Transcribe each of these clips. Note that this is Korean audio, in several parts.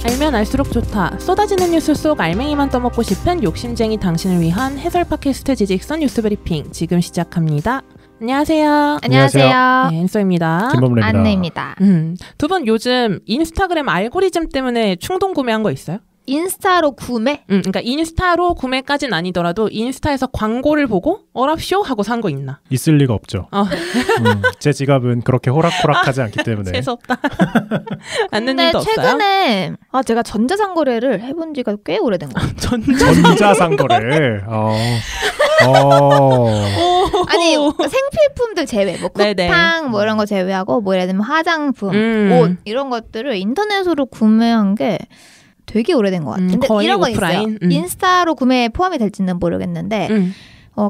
알면 알수록 좋다. 쏟아지는 뉴스 속 알맹이만 떠먹고 싶은 욕심쟁이 당신을 위한 해설 팟캐스트 지직선 뉴스 브리핑 지금 시작합니다. 안녕하세요. 안녕하세요. 네, 엔서입니다. 김범래입니다. 안내입니다. 두 분 요즘 인스타그램 알고리즘 때문에 충동 구매한 거 있어요? 인스타로 구매? 그러니까 인스타로 구매까지는 아니더라도 인스타에서 광고를 보고 어랍쇼 하고 산 거 있나? 있을 리가 없죠. 제 지갑은 그렇게 호락호락하지 않기 때문에. 재수없다. 않는 근데 일도 없어요? 최근에 제가 전자상거래를 해본 지가 꽤 오래된 것 같아요. 전자상거래. 아니 생필품들 제외, 뭐 쿠팡 뭐 이런 거 제외하고 뭐 예를 들면 화장품, 옷 이런 것들을 인터넷으로 구매한 게 되게 오래된 것 같아요. 근데 거의 이런 거 오프라인? 있어요. 인스타로 구매에 포함이 될지는 모르겠는데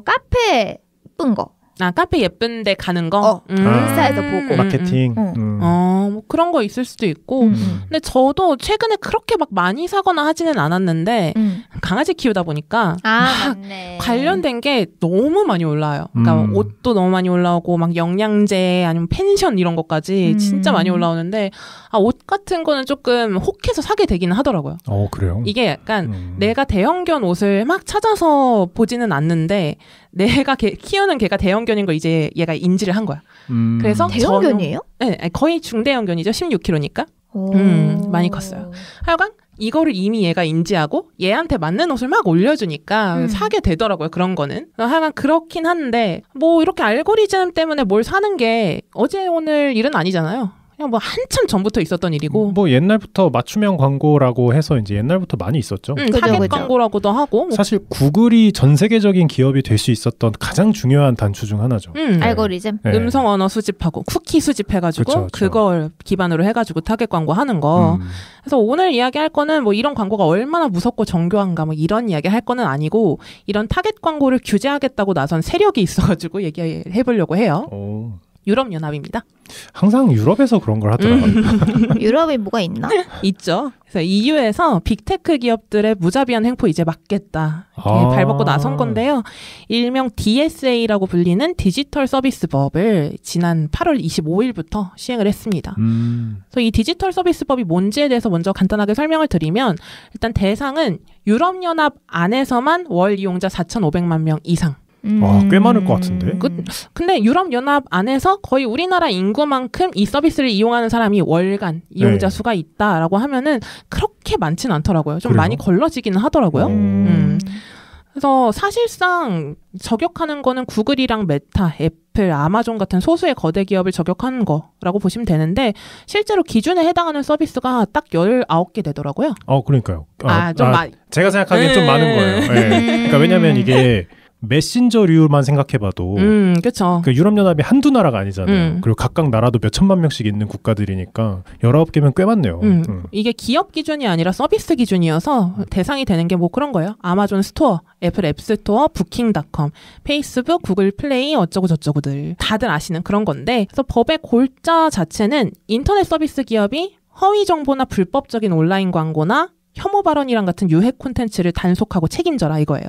카페 예쁜 거. 카페 예쁜데 가는 거? 인스타에서 보고. 마케팅. 뭐 그런 거 있을 수도 있고. 근데 저도 최근에 그렇게 막 많이 사거나 하지는 않았는데 강아지 키우다 보니까 막 맞네. 관련된 게 너무 많이 올라와요. 그러니까 옷도 너무 많이 올라오고 막 영양제 아니면 펜션 이런 것까지 진짜 많이 올라오는데 옷 같은 거는 조금 혹해서 사게 되기는 하더라고요. 그래요? 이게 약간 내가 대형견 옷을 막 찾아서 보지는 않는데 내가 키우는 개가 대형견인 걸 이제 얘가 인지를 한 거야. 그래서 대형견이에요? 네, 거의 중대형견이죠. 16kg니까. 많이 컸어요. 하여간 이거를 이미 얘가 인지하고 얘한테 맞는 옷을 막 올려주니까 사게 되더라고요. 그런 거는. 하여간 그렇긴 한데 뭐 이렇게 알고리즘 때문에 뭘 사는 게 어제 오늘 일은 아니잖아요. 그냥 뭐 한참 전부터 있었던 일이고. 뭐 옛날부터 맞춤형 광고라고 해서 이제 옛날부터 많이 있었죠. 타겟 광고라고도 하고. 사실 구글이 전 세계적인 기업이 될 수 있었던 가장 중요한 단추 중 하나죠. 알고리즘. 네. 음성 언어 수집하고 쿠키 수집해가지고 그쵸. 그걸 기반으로 해가지고 타겟 광고 하는 거. 그래서 오늘 이야기할 거는 뭐 이런 광고가 얼마나 무섭고 정교한가 뭐 이런 이야기 할 거는 아니고 이런 타겟 광고를 규제하겠다고 나선 세력이 있어가지고 얘기해보려고 해요. 유럽연합입니다. 항상 유럽에서 그런 걸 하더라고요. 유럽에 뭐가 있나? 있죠. 그래서 EU에서 빅테크 기업들의 무자비한 횡포 이제 막겠다. 이렇게 발벗고 나선 건데요. 일명 DSA라고 불리는 디지털 서비스법을 지난 8월 25일부터 시행을 했습니다. 그래서 이 디지털 서비스법이 뭔지에 대해서 먼저 간단하게 설명을 드리면 일단 대상은 유럽연합 안에서만 월 이용자 4,500만 명 이상. 꽤 많을 것 같은데. 근데 유럽연합 안에서 거의 우리나라 인구만큼 이 서비스를 이용하는 사람이 월간 이용자 수가 있다라고 하면은 그렇게 많지는 않더라고요. 좀 그래요? 많이 걸러지기는 하더라고요. 그래서 사실상 저격하는 거는 구글이랑 메타, 애플, 아마존 같은 소수의 거대 기업을 저격하는 거라고 보시면 되는데 실제로 기준에 해당하는 서비스가 딱 19개 되더라고요. 그러니까요. 제가 생각하기엔 좀 많은 거예요. 네. 그러니까 왜냐면 이게 메신저류만 생각해봐도 그렇죠. 그 유럽연합이 한두 나라가 아니잖아요. 그리고 각각 나라도 몇 천만 명씩 있는 국가들이니까 19개면 꽤 많네요. 이게 기업 기준이 아니라 서비스 기준이어서 대상이 되는 게 뭐 그런 거예요. 아마존 스토어, 애플 앱스토어, 부킹닷컴, 페이스북, 구글 플레이 어쩌고 저쩌고들 다들 아시는 그런 건데 그래서 법의 골자 자체는 인터넷 서비스 기업이 허위 정보나 불법적인 온라인 광고나 혐오 발언이랑 같은 유해 콘텐츠를 단속하고 책임져라 이거예요.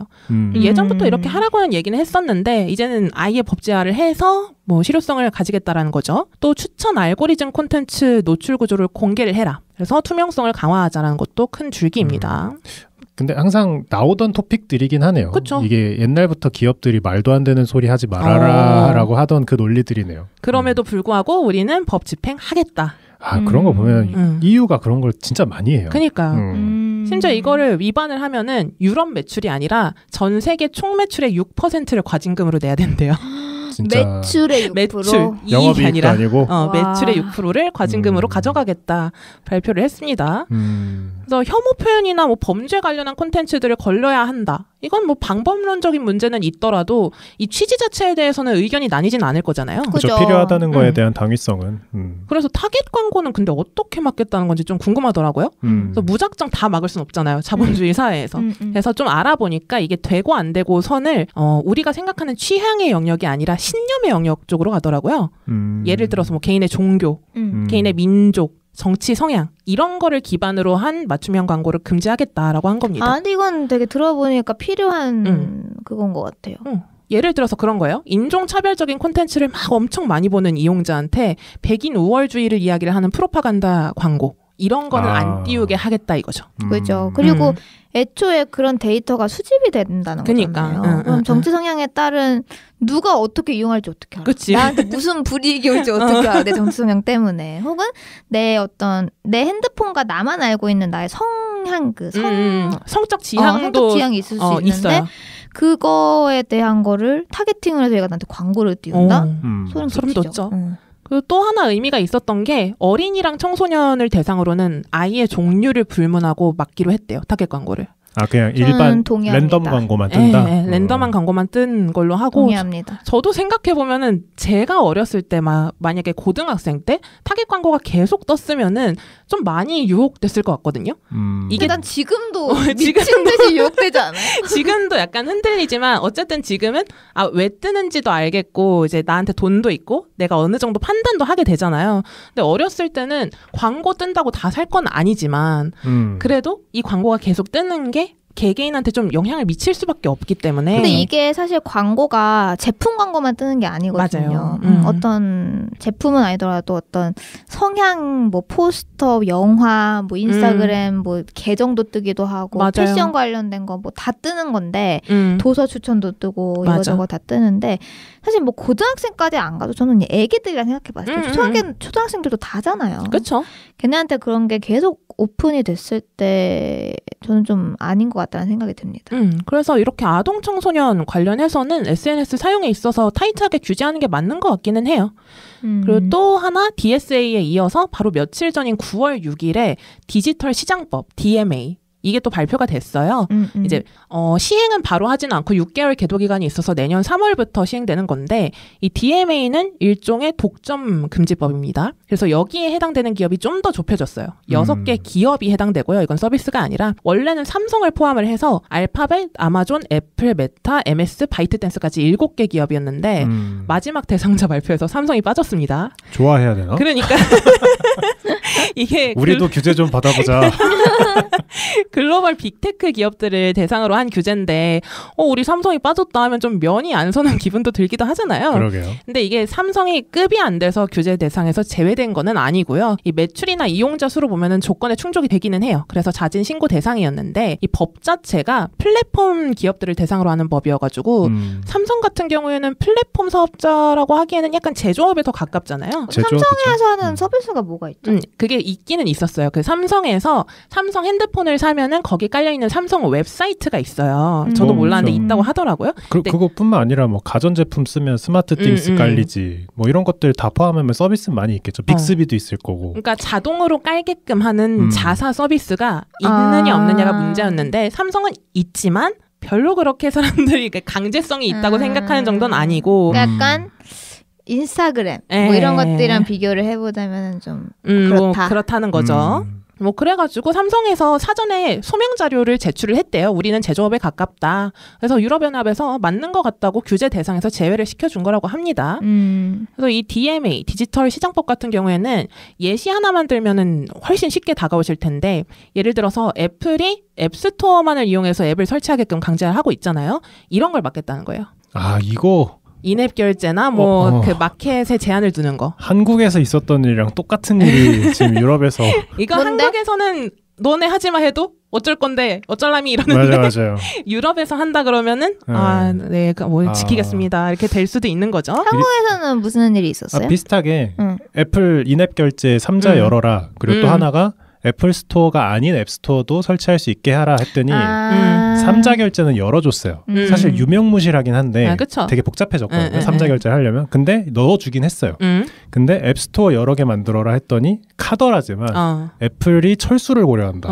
예전부터 이렇게 하라고는 얘기는 했었는데 이제는 아예 법제화를 해서 뭐 실효성을 가지겠다라는 거죠. 또 추천 알고리즘 콘텐츠 노출 구조를 공개를 해라. 그래서 투명성을 강화하자라는 것도 큰 줄기입니다. 근데 항상 나오던 토픽들이긴 하네요. 그쵸. 이게 옛날부터 기업들이 말도 안 되는 소리 하지 말아라 라고 하던 그 논리들이네요. 그럼에도 불구하고 우리는 법 집행하겠다. 그런 거 보면 EU가 그런 걸 진짜 많이 해요. 그러니까요. 심지어 이거를 위반을 하면은 유럽 매출이 아니라 전 세계 총 매출의 6%를 과징금으로 내야 된대요. 진짜 매출의 6%? 매출, 이익이 아니라 매출의 6%를 과징금으로 가져가겠다 발표를 했습니다. 그래서 혐오 표현이나 뭐 범죄 관련한 콘텐츠들을 걸러야 한다. 이건 뭐 방법론적인 문제는 있더라도 이 취지 자체에 대해서는 의견이 나뉘진 않을 거잖아요. 그렇죠. 필요하다는 거에 대한 당위성은. 그래서 타겟 광고는 근데 어떻게 막겠다는 건지 좀 궁금하더라고요. 그래서 무작정 다 막을 순 없잖아요. 자본주의 사회에서. 그래서 좀 알아보니까 이게 되고 안 되고 선을 우리가 생각하는 취향의 영역이 아니라 신념의 영역 쪽으로 가더라고요. 예를 들어서 뭐 개인의 종교, 개인의 민족, 정치 성향 이런 거를 기반으로 한 맞춤형 광고를 금지하겠다라고 한 겁니다. 근데 이건 되게 들어보니까 필요한 그건 것 같아요. 예를 들어서 그런 거예요. 인종차별적인 콘텐츠를 막 엄청 많이 보는 이용자한테 백인 우월주의를 이야기를 하는 프로파간다 광고 이런 거는 안 띄우게 하겠다 이거죠. 그렇죠. 그리고 애초에 그런 데이터가 수집이 된다는 거잖아요. 그럼 정치 성향에 따른 누가 어떻게 이용할지 어떻게 알아? 그치. 나한테 무슨 불이익이 올지 어떻게 알아? 내 정치 성향 때문에. 혹은 내 핸드폰과 나만 알고 있는 나의 성향 성적 지향도 지향이 있을 수 있는데 있어요. 그거에 대한 거를 타겟팅을 해서 얘가 나한테 광고를 띄운다? 소름 돋죠. 그리고 또 하나 의미가 있었던 게 어린이랑 청소년을 대상으로는 아이의 종류를 불문하고 막기로 했대요. 타겟 광고를. 그냥 일반 랜덤 광고만 뜬다? 네, 랜덤한 광고만 뜬 걸로 하고. 동의합니다. 저도 생각해보면은 제가 어렸을 때 만약에 고등학생 때 타겟 광고가 계속 떴으면은 좀 많이 유혹됐을 것 같거든요. 이게 난 지금도 미친 듯이 유혹되지 않아요? 지금도 약간 흔들리지만 어쨌든 지금은 왜 뜨는지도 알겠고 이제 나한테 돈도 있고 내가 어느 정도 판단도 하게 되잖아요. 근데 어렸을 때는 광고 뜬다고 다 살 건 아니지만 그래도 이 광고가 계속 뜨는 게 개개인한테 좀 영향을 미칠 수밖에 없기 때문에. 근데 이게 사실 광고가 제품 광고만 뜨는 게 아니거든요. 어떤 제품은 아니더라도 어떤 성향, 뭐 포스터, 영화, 뭐 인스타그램, 뭐 계정도 뜨기도 하고 맞아요. 패션 관련된 거 뭐 다 뜨는 건데 도서 추천도 뜨고 이거저거 다 뜨는데 사실 뭐 고등학생까지 안 가도 저는 애기들이랑 생각해봤어요. 초등학생들도 다잖아요. 그렇죠. 걔네한테 그런 게 계속 오픈이 됐을 때 저는 좀 아닌 것 같다는 생각이 듭니다. 그래서 이렇게 아동 청소년 관련해서는 SNS 사용에 있어서 타이트하게 규제하는 게 맞는 것 같기는 해요. 그리고 또 하나 DSA에 이어서 바로 며칠 전인 9월 6일에 디지털 시장법 DMA 이게 또 발표가 됐어요. 이제 시행은 바로 하지는 않고 6개월 계도 기간이 있어서 내년 3월부터 시행되는 건데 이 DMA는 일종의 독점 금지법입니다. 그래서 여기에 해당되는 기업이 좀 더 좁혀졌어요. 6개 기업이 해당되고요. 이건 서비스가 아니라 원래는 삼성을 포함을 해서 알파벳, 아마존, 애플, 메타, MS, 바이트댄스까지 7개 기업이었는데 마지막 대상자 발표에서 삼성이 빠졌습니다. 좋아해야 되나? 그러니까 이게 우리도 규제 좀 받아보자. 글로벌 빅테크 기업들을 대상으로 한 규제인데 우리 삼성이 빠졌다 하면 좀 면이 안 서는 기분도 들기도 하잖아요. 그러게요. 근데 이게 삼성이 급이 안 돼서 규제 대상에서 제외된 거는 아니고요. 이 매출이나 이용자 수로 보면은 조건에 충족이 되기는 해요. 그래서 자진 신고 대상이었는데 이 법 자체가 플랫폼 기업들을 대상으로 하는 법이어가지고 삼성 같은 경우에는 플랫폼 사업자라고 하기에는 약간 제조업에 더 가깝잖아요. 삼성에서 하는 서비스가 뭐가 있죠? 그게 있기는 있었어요. 그 삼성에서 삼성 핸드폰을 사면은 거기 깔려있는 삼성 웹사이트가 있어요. 저도 몰랐는데 있다고 하더라고요. 그것뿐만 아니라 뭐 가전제품 쓰면 스마트 띵스 깔리지 뭐 이런 것들 다 포함하면 서비스 많이 있겠죠. 빅스비도 있을 거고. 그러니까 자동으로 깔게끔 하는 자사 서비스가 있느냐 없느냐가 문제였는데 삼성은 있지만 별로 그렇게 사람들이 강제성이 있다고 생각하는 정도는 아니고 약간 인스타그램 뭐 이런 것들이랑 비교를 해보자면 좀 그렇다는 거죠. 뭐 그래가지고 삼성에서 사전에 소명 자료를 제출을 했대요. 우리는 제조업에 가깝다. 그래서 유럽연합에서 맞는 것 같다고 규제 대상에서 제외를 시켜준 거라고 합니다. 그래서 이 DMA 디지털 시장법 같은 경우에는 예시 하나만 들면은 훨씬 쉽게 다가오실 텐데 예를 들어서 애플이 앱스토어만을 이용해서 앱을 설치하게끔 강제를 하고 있잖아요. 이런 걸 막겠다는 거예요. 이거 인앱 결제나 뭐 그 마켓에 제한을 두는 거. 한국에서 있었던 일이랑 똑같은 일이 지금 유럽에서. 이거 뭔데? 한국에서는 너네 하지마 해도 어쩔 건데 어쩔람이 이러는데 맞아요. 유럽에서 한다 그러면은 네, 지키겠습니다 이렇게 될 수도 있는 거죠. 한국에서는 무슨 일이 있었어요? 비슷하게 애플 인앱 결제 3자 열어라. 그리고 또 하나가 애플 스토어가 아닌 앱 스토어도 설치할 수 있게 하라 했더니 3자 결제는 열어줬어요. 사실 유명무실하긴 한데 되게 복잡해졌거든요. 3자 결제를 하려면. 근데 넣어주긴 했어요. 근데 앱 스토어 여러 개 만들어라 했더니 카더라지만 애플이 철수를 고려한다.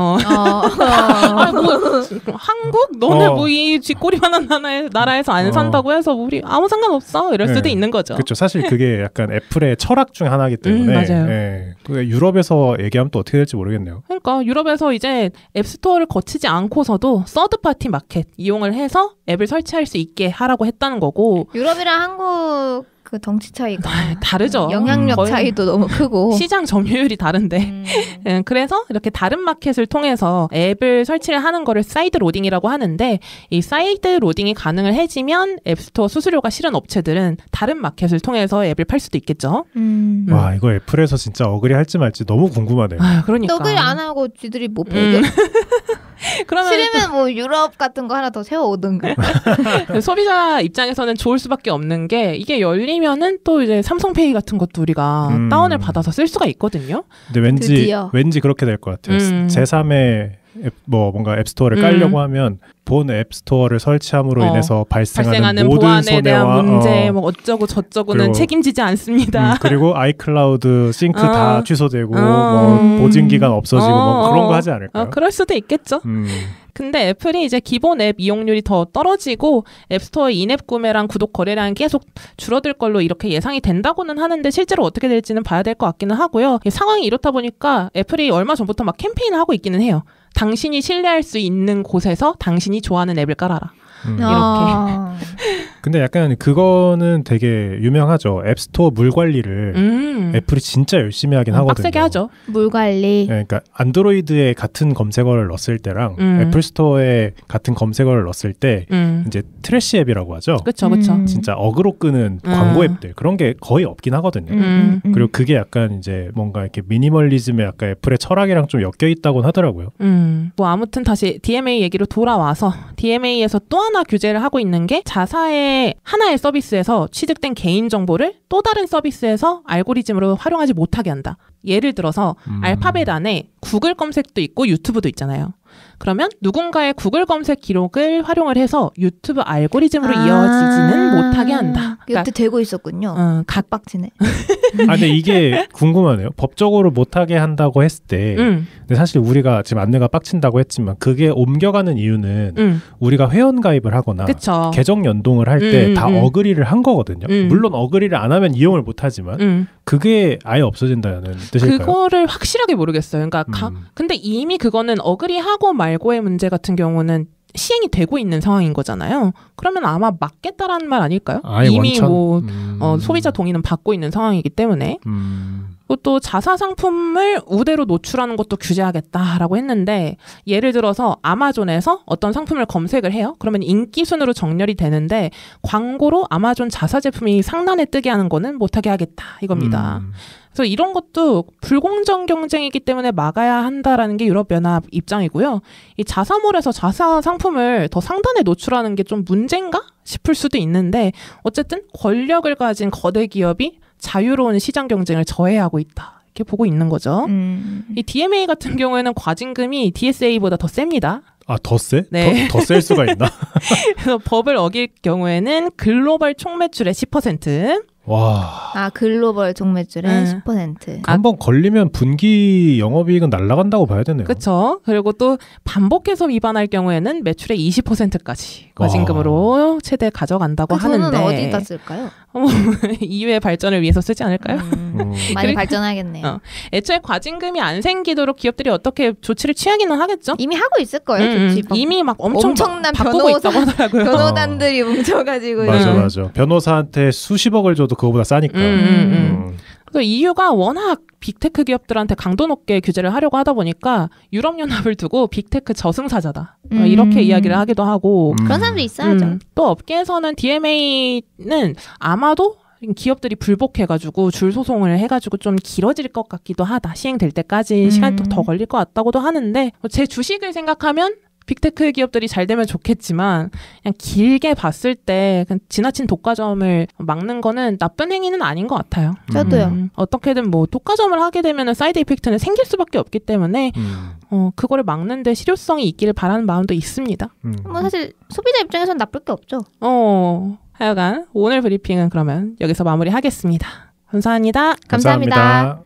한국? 너네 뭐 이 쥐꼬리만한 나라에서 안 산다고 해서 우리 아무 상관없어 이럴 수도 있는 거죠. 그렇죠. 사실 그게 약간 애플의 철학 중 하나이기 때문에 맞아요. 유럽에서 얘기하면 또 어떻게 될지 모르겠네요. 그러니까 유럽에서 이제 앱스토어를 거치지 않고서도 서드파티 마켓 이용을 해서 앱을 설치할 수 있게 하라고 했다는 거고. 유럽이랑 한국 그 덩치 차이가 다르죠. 영향력 차이도 너무 크고 시장 점유율이 다른데 그래서 이렇게 다른 마켓을 통해서 앱을 설치를 하는 거를 사이드 로딩이라고 하는데 이 사이드 로딩이 가능을 해지면 앱스토어 수수료가 싫은 업체들은 다른 마켓을 통해서 앱을 팔 수도 있겠죠. 와 이거 애플에서 진짜 어그리 할지 말지 너무 궁금하네요. 그러니까 어그리 안 하고 쥐들이 뭐 배경 그러면 싫으면 뭐 유럽 같은 거 하나 더 세워오든가. 소비자 입장에서는 좋을 수밖에 없는 게 이게 열리면은 또 이제 삼성페이 같은 것도 우리가 다운을 받아서 쓸 수가 있거든요. 근데 왠지 그렇게 될 것 같아요. 제3의 뭔가 앱스토어를 깔려고 하면 본 앱스토어를 설치함으로 인해서 발생하는 모든 보안에 손해와 대한 문제 뭐 어쩌고 저쩌고는 책임지지 않습니다. 그리고 아이클라우드 싱크 다 취소되고 뭐 보증 기간 없어지고 뭐 그런 거 하지 않을까요? 그럴 수도 있겠죠. 근데 애플이 이제 기본 앱 이용률이 더 떨어지고 앱스토어 인앱 구매랑 구독 거래량이 계속 줄어들 걸로 이렇게 예상이 된다고는 하는데 실제로 어떻게 될지는 봐야 될 것 같기는 하고요. 상황이 이렇다 보니까 애플이 얼마 전부터 막 캠페인을 하고 있기는 해요. 당신이 신뢰할 수 있는 곳에서 당신이 좋아하는 앱을 깔아라. 이렇게. 근데 약간 그거는 되게 유명하죠. 앱스토어 물 관리를 애플이 진짜 열심히 하긴 하거든요. 빡세게 하죠. 물 관리. 네, 그러니까 안드로이드에 같은 검색어를 넣었을 때랑 애플 스토어에 같은 검색어를 넣었을 때 이제 트래시 앱이라고 하죠. 그렇죠. 진짜 어그로 끄는 광고 앱들 그런 게 거의 없긴 하거든요. 그리고 그게 약간 이제 뭔가 이렇게 미니멀리즘의 약간 애플의 철학이랑 좀 엮여 있다고는 하더라고요. 뭐 아무튼 다시 DMA 얘기로 돌아와서 DMA에서 또 하나 규제를 하고 있는 게 자사의 하나의 서비스에서 취득된 개인정보를 또 다른 서비스에서 알고리즘으로 활용하지 못하게 한다. 예를 들어서 알파벳 안에 구글 검색도 있고 유튜브도 있잖아요. 그러면 누군가의 구글 검색 기록을 활용을 해서 유튜브 알고리즘으로 이어지지는 못하게 한다. 그러니까 여태 되고 있었군요. 각박지네. 근데 이게 궁금하네요. 법적으로 못하게 한다고 했을 때 근데 사실 우리가 지금 안내가 빡친다고 했지만 그게 옮겨가는 이유는 우리가 회원 가입을 하거나 그쵸. 계정 연동을 할 때 다 어그리를 한 거거든요. 물론 어그리를 안 하면 이용을 못하지만 그게 아예 없어진다는 뜻일까요? 그거를 확실하게 모르겠어요. 그러니까 근데 이미 그거는 어그리하고 말고의 문제 같은 경우는 시행이 되고 있는 상황인 거잖아요. 그러면 아마 맞겠다라는 말 아닐까요? 이미 원천? 소비자 동의는 받고 있는 상황이기 때문에. 또 자사 상품을 우대로 노출하는 것도 규제하겠다라고 했는데 예를 들어서 아마존에서 어떤 상품을 검색을 해요. 그러면 인기 순으로 정렬이 되는데 광고로 아마존 자사 제품이 상단에 뜨게 하는 거는 못하게 하겠다 이겁니다. 그래서 이런 것도 불공정 경쟁이기 때문에 막아야 한다라는 게 유럽연합 입장이고요. 이 자사몰에서 자사 상품을 더 상단에 노출하는 게 좀 문제인가 싶을 수도 있는데 어쨌든 권력을 가진 거대 기업이 자유로운 시장 경쟁을 저해하고 있다. 이렇게 보고 있는 거죠. 이 DMA 같은 경우에는 과징금이 DSA보다 더 셉니다. 더 세? 네. 더 셀 수가 있나? 그래서 법을 어길 경우에는 글로벌 총매출의 10%. 와. 글로벌 총매출의 10%. 한번 걸리면 분기 영업이익은 날아간다고 봐야 되네요. 그렇죠. 그리고 또 반복해서 위반할 경우에는 매출의 20%까지 과징금으로 최대 가져간다고 하는데. 돈은 어디다 쓸까요? 이외의 발전을 위해서 쓰지 않을까요? 많이 발전하겠네요. 애초에 과징금이 안 생기도록 기업들이 어떻게 조치를 취하기는 하겠죠? 이미 하고 있을 거예요. 조치. 이미 막 엄청난 바꾸고 있다고 하더라고요. 변호단들이 뭉쳐가지고. 맞아. 변호사한테 수십억을 줘도 그거보다 싸니까. 그래서 EU가 워낙 빅테크 기업들한테 강도 높게 규제를 하려고 하다 보니까 유럽연합을 두고 빅테크 저승사자다. 이렇게 이야기를 하기도 하고. 그런 사람도 있어야죠. 또 업계에서는 DMA는 아마도 기업들이 불복해가지고 줄 소송을 해가지고 좀 길어질 것 같기도 하다. 시행될 때까지 시간이 더 걸릴 것 같다고도 하는데 제 주식을 생각하면 빅테크 기업들이 잘 되면 좋겠지만 그냥 길게 봤을 때 그냥 지나친 독과점을 막는 거는 나쁜 행위는 아닌 것 같아요. 저도요. 어떻게든 뭐 독과점을 하게 되면 사이드 이펙트는 생길 수밖에 없기 때문에 그거를 막는 데 실효성이 있기를 바라는 마음도 있습니다. 뭐 사실 소비자 입장에서는 나쁠 게 없죠. 하여간 오늘 브리핑은 그러면 여기서 마무리하겠습니다. 감사합니다. 감사합니다.